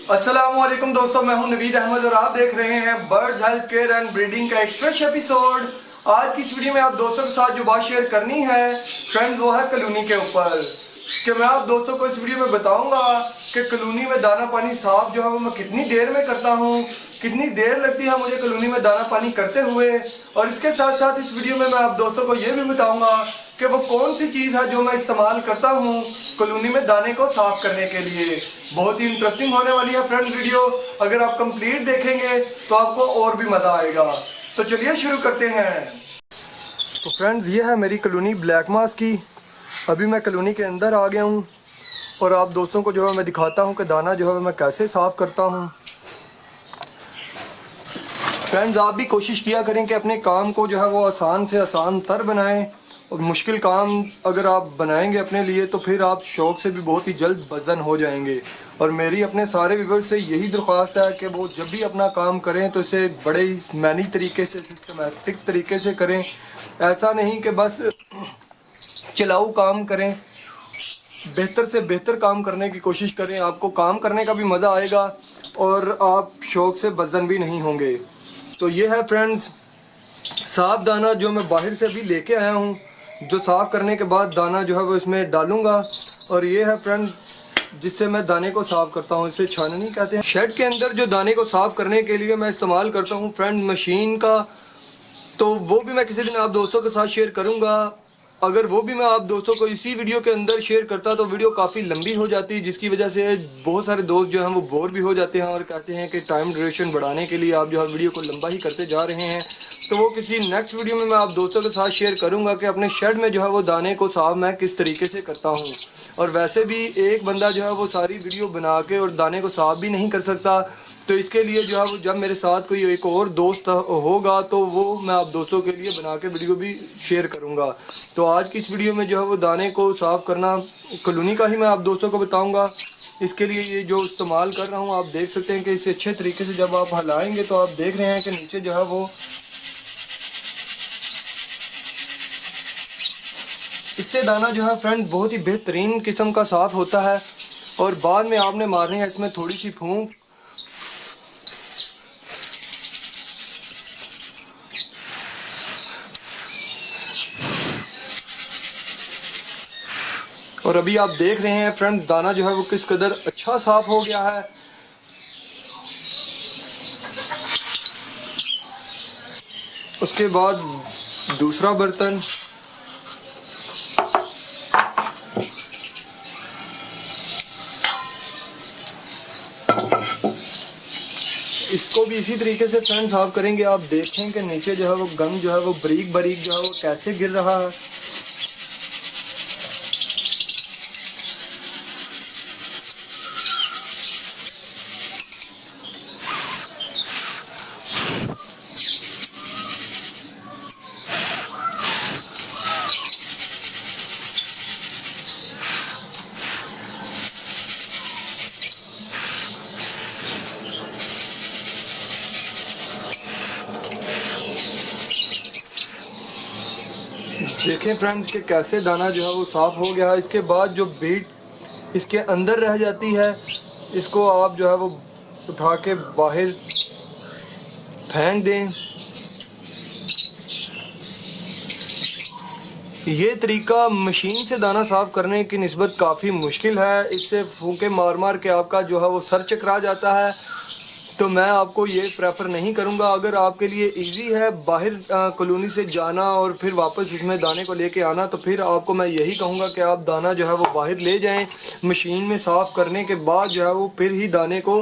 अस्सलामुअलैकुम दोस्तों, मैं हूं नवीद अहमद और आप देख रहे हैं birds health care and breeding का एक फ्रेश एपिसोड। आज की इस वीडियो में आप दोस्तों के साथ जो बात शेयर करनी है फ्रेंड्स, वो है कॉलोनी के ऊपर। कि मैं आप दोस्तों को इस वीडियो में बताऊंगा कि कॉलोनी में दाना पानी साफ जो है वो मैं कितनी देर में करता हूं, कितनी देर लगती है मुझे कॉलोनी में दाना पानी करते हुए। और इसके साथ साथ इस वीडियो में मैं आप दोस्तों को ये भी बताऊंगा कि वो कौन सी चीज़ है जो मैं इस्तेमाल करता हूँ कॉलोनी में दाने को साफ करने के लिए। बहुत ही इंटरेस्टिंग होने वाली है फ्रेंड वीडियो। अगर आप कंप्लीट देखेंगे तो आपको और भी मज़ा आएगा। तो चलिए शुरू करते हैं। तो फ्रेंड्स, ये है मेरी कॉलोनी ब्लैक मास की। अभी मैं कॉलोनी के अंदर आ गया हूँ और आप दोस्तों को जो है मैं दिखाता हूँ कि दाना जो है मैं कैसे साफ़ करता हूँ। फ्रेंड्स, आप भी कोशिश किया करें कि अपने काम को जो है वो आसान से आसान तर बनाएं। और मुश्किल काम अगर आप बनाएंगे अपने लिए तो फिर आप शौक़ से भी बहुत ही जल्द वज़न हो जाएंगे। और मेरी अपने सारे व्यूअर्स से यही दरख्वास्त है कि वो जब भी अपना काम करें तो इसे बड़े ही मैनेज तरीके से, सिस्टमैटिक तरीके से करें। ऐसा नहीं कि बस चलाऊ काम करें, बेहतर से बेहतर काम करने की कोशिश करें। आपको काम करने का भी मज़ा आएगा और आप शौक़ से वज़न भी नहीं होंगे। तो ये है फ्रेंड्स साफ दाना जो मैं बाहर से अभी लेके आया हूँ, जो साफ़ करने के बाद दाना जो है वो इसमें डालूँगा। और ये है फ्रेंड जिससे मैं दाने को साफ़ करता हूँ, इसे छाननी कहते हैं। शेड के अंदर जो दाने को साफ़ करने के लिए मैं इस्तेमाल करता हूँ फ्रेंड मशीन का, तो वो भी मैं किसी दिन आप दोस्तों के साथ शेयर करूँगा। अगर वो भी मैं आप दोस्तों को इसी वीडियो के अंदर शेयर करता तो वीडियो काफ़ी लंबी हो जाती, जिसकी वजह से बहुत सारे दोस्त जो हैं वो बोर भी हो जाते हैं और कहते हैं कि टाइम ड्यूरेशन बढ़ाने के लिए आप जो है वीडियो को लंबा ही करते जा रहे हैं। तो वो किसी नेक्स्ट वीडियो में मैं आप दोस्तों के साथ शेयर करूंगा कि अपने शेड में जो है वो दाने को साफ मैं किस तरीके से करता हूं। और वैसे भी एक बंदा जो है वो सारी वीडियो बना के और दाने को साफ भी नहीं कर सकता, तो इसके लिए जो है वो जब मेरे साथ कोई एक और दोस्त होगा तो वो मैं आप दोस्तों के लिए बना के वीडियो भी शेयर करूंगा। तो आज की इस वीडियो में जो है वो दाने को साफ़ करना कॉलोनी का ही मैं आप दोस्तों को बताऊंगा। इसके लिए ये जो इस्तेमाल कर रहा हूँ आप देख सकते हैं कि इसे अच्छे तरीके से जब आप हिलाएंगे तो आप देख रहे हैं कि नीचे जो है वो इससे दाना जो है फ्रेंड बहुत ही बेहतरीन किस्म का साफ़ होता है। और बाद में आपने मारनी है इसमें थोड़ी सी फूंक। और अभी आप देख रहे हैं फ्रेंड्स दाना जो है वो किस कदर अच्छा साफ हो गया है। उसके बाद दूसरा बर्तन, इसको भी इसी तरीके से फ्रेंड साफ करेंगे। आप देखें कि नीचे जो है वो गंद जो है वो बारीक बारीक जो है वो कैसे गिर रहा है। देखें फ्रेंड्स कि कैसे दाना जो है वो साफ़ हो गया है। इसके बाद जो बीट इसके अंदर रह जाती है इसको आप जो है वो उठा के बाहर फेंक दें। ये तरीका मशीन से दाना साफ़ करने की निस्बत काफ़ी मुश्किल है। इससे फूंके मार मार के आपका जो है वो सर चकरा जाता है, तो मैं आपको ये प्रेफर नहीं करूँगा। अगर आपके लिए इजी है बाहर कॉलोनी से जाना और फिर वापस इसमें दाने को लेके आना, तो फिर आपको मैं यही कहूँगा कि आप दाना जो है वो बाहर ले जाएं। मशीन में साफ़ करने के बाद जो है वो फिर ही दाने को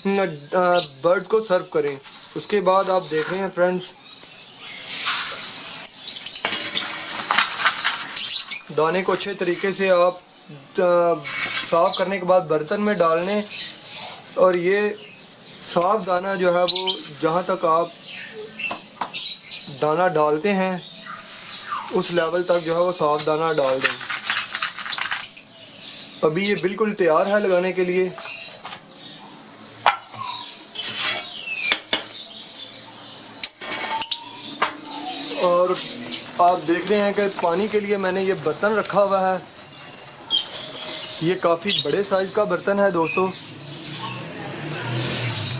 बर्ड को सर्व करें। उसके बाद आप देख रहे हैं फ्रेंड्स दाने को अच्छे तरीके से आप साफ़ करने के बाद बर्तन में डालने। और ये साफ दाना जो है वो जहाँ तक आप दाना डालते हैं उस लेवल तक जो है वो साफ दाना डाल दें। अभी ये बिल्कुल तैयार है लगाने के लिए। और आप देख रहे हैं कि पानी के लिए मैंने ये बर्तन रखा हुआ है। ये काफ़ी बड़े साइज़ का बर्तन है दोस्तों।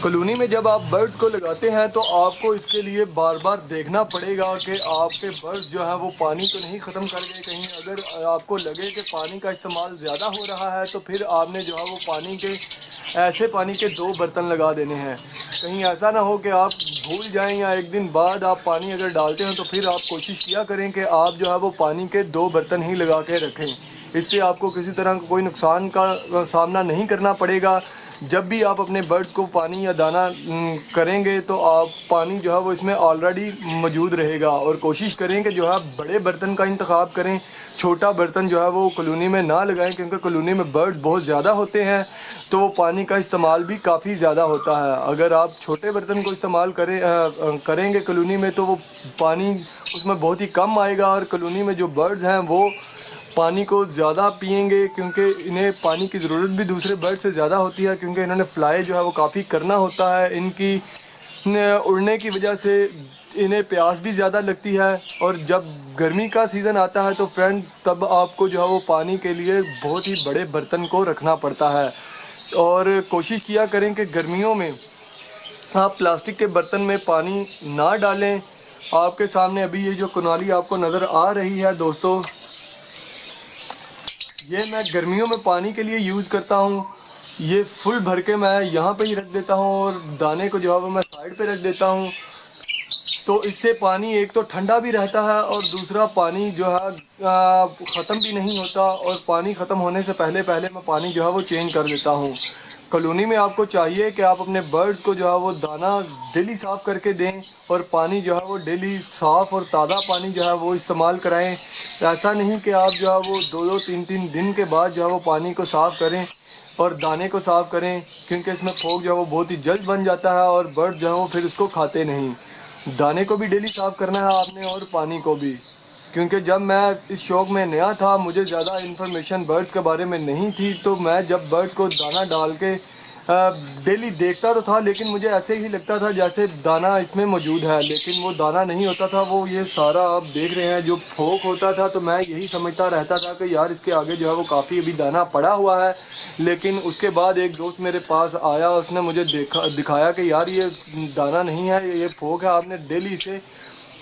کالونی میں جب آپ برڈز کو لگاتے ہیں تو آپ کو اس کے لیے بار بار دیکھنا پڑے گا کہ آپ کے برڈز جو ہیں وہ پانی تو نہیں ختم کر گئے کہیں. اگر آپ کو لگے کہ پانی کا استعمال زیادہ ہو رہا ہے تو پھر آپ نے جو ہے وہ پانی کے 2 برتن لگا دینے ہیں. کہیں ایسا نہ ہو کہ آپ بھول جائیں یا ایک دن بعد آپ پانی اگر ڈالتے ہیں تو پھر آپ کوشش کیا کریں کہ آپ جو ہے وہ پانی کے 2 برتن ہی لگا کے رکھیں. اس سے آپ کو کسی طرح کا کوئی نقصان کا سامنا نہیں کرنا پڑے گا. جب بھی آپ اپنے برڈز کو پانی یا دانہ کریں گے تو آپ پانی جو ہے وہ اس میں آلریڈی موجود رہے گا. اور کوشش کریں کہ جو ہے بڑے برتن کا انتخاب کریں. چھوٹا برتن جو ہے وہ کالونی میں نہ لگائیں کیونکہ کالونی میں برڈ بہت زیادہ ہوتے ہیں تو وہ پانی کا استعمال بھی کافی زیادہ ہوتا ہے. اگر آپ چھوٹے برتن کو استعمال کریں گے کالونی میں تو وہ پانی اس میں بہت ہی کم آئے گا. اور کالونی میں جو برڈز ہیں وہ پانی کو زیادہ پئیں گے کیونکہ انہیں پانی کی ضرورت بھی دوسرے برڈ سے زیادہ ہوتی ہے کیونکہ انہوں نے فلائی جو ہے وہ کافی کرنا ہوتا ہے. ان کی اڑنے کی وجہ سے انہیں پیاس بھی زیادہ لگتی ہے. اور جب گرمی کا سیزن آتا ہے تو فرینڈ تب آپ کو جو ہے وہ پانی کے لیے بہت ہی بڑے برتن کو رکھنا پڑتا ہے. اور کوشش کیا کریں کہ گرمیوں میں آپ پلاسٹک کے برتن میں پانی نہ ڈالیں. آپ کے سامنے ابھی یہ جو کنالی آپ کو نظر آ رہی ہے دوستو، یہ میں گرمیوں میں پانی کے لیے یوز کرتا ہوں. یہ فل بھر کے میں یہاں پہ ہی رکھ دیتا ہوں اور دانے کو جو ہے وہ میں سائڈ پہ رکھ دیتا ہوں. تو اس سے پانی ایک تو ٹھنڈا بھی رہتا ہے اور دوسرا پانی جو ہے ختم بھی نہیں ہوتا. اور پانی ختم ہونے سے پہلے میں پانی جو ہے وہ چینج کر دیتا ہوں. کالونی میں آپ کو چاہیے کہ آپ اپنے برڈز کو جو ہے وہ دانہ ڈیلی صاف کر کے دیں اور پانی جو ہے وہ ڈیلی صاف اور تازہ پانی جو ہے وہ استعمال کرائیں. ایسا نہیں کہ آپ جو ہے وہ 2-3 دن کے بعد جو ہے وہ پانی کو صاف کریں اور دانے کو صاف کریں کیونکہ اس میں پھوک جو ہے وہ بہت ہی جلد بن جاتا ہے اور برڈ جو ہے وہ پھر اس کو کھاتے نہیں. دانے کو بھی ڈیلی صاف کرنا ہے آپ نے اور پانی کو بھی. کیونکہ جب میں اس شوق میں نیا تھا مجھے زیادہ انفارمیشن برڈز کے بارے میں نہیں تھی تو میں جب برڈز کو دانہ ڈال کے ڈیلی دیکھتا تو تھا لیکن مجھے ایسے ہی لگتا تھا جیسے دانہ اس میں موجود ہے لیکن وہ دانہ نہیں ہوتا تھا. وہ یہ سارا آپ دیکھ رہے ہیں جو پھوک ہوتا تھا تو میں یہی سمجھتا رہتا تھا کہ یار اس کے آگے جو ہے وہ کافی ابھی دانہ پڑا ہوا ہے. لیکن اس کے بعد ایک دوست میرے پاس آیا اس نے مجھے دکھایا کہ یار یہ دانہ نہیں ہے یہ پھوک ہے، آپ نے ڈیلی اسے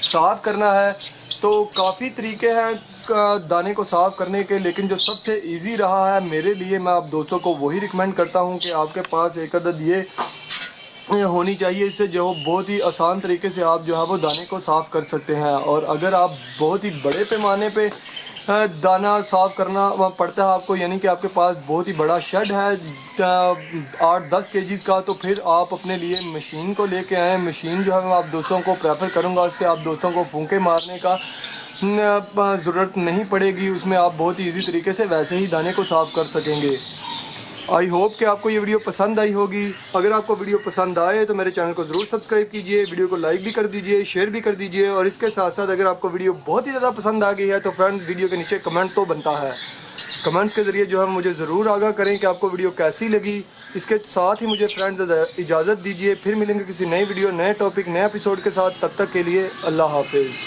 صاف کرنا ہے. تو کافی طریقے ہیں دانے کو صاف کرنے کے لیکن جو سب سے ایزی رہا ہے میرے لیے میں آپ دوستوں کو وہی ریکمینڈ کرتا ہوں کہ آپ کے پاس ایک عدد یہ ہونی چاہیے. اس سے جو بہت ہی آسان طریقے سے آپ جو ہے وہ دانے کو صاف کر سکتے ہیں. اور اگر آپ بہت ہی بڑے پیمانے پہ دانہ صاف کرنا پڑتا ہے آپ کو یعنی کہ آپ کے پاس بہت ہی بڑا شیڈ ہے 8-10 kg کا تو پھر آپ اپنے لیے مشین کو لے کے آئیں. مشین جو ہے میں آپ دوستوں کو پریفر کروں گا، اس سے آپ دوستوں کو پھونکے مارنے کا ضرورت نہیں پڑے گی. اس میں آپ بہت ہی ایزی طریقے سے ویسے ہی دانے کو صاف کر سکیں گے. آئی ہوپ کہ آپ کو یہ ویڈیو پسند آئی ہوگی. اگر آپ کو ویڈیو پسند آئے تو میرے چینل کو ضرور سبسکرائب کیجئے، ویڈیو کو لائک بھی کر دیجئے، شیئر بھی کر دیجئے. اور اس کے ساتھ ساتھ اگر آپ کو ویڈیو بہت ہی زیادہ پسند آ گئی ہے تو فرینڈ ویڈیو کے نیچے کمنٹ تو بنتا ہے. کمنٹس کے ذریعے جو ہے مجھے ضرور آگاہ کریں کہ آپ کو ویڈیو کیسی لگی. اس کے ساتھ ہی مجھے فرینڈز اجازت دیجئے، پھر ملیں گے کسی نئی ویڈیو نئے ٹاپک نئے ایپیسوڈ کے ساتھ. تب تک کے لیے اللہ حافظ.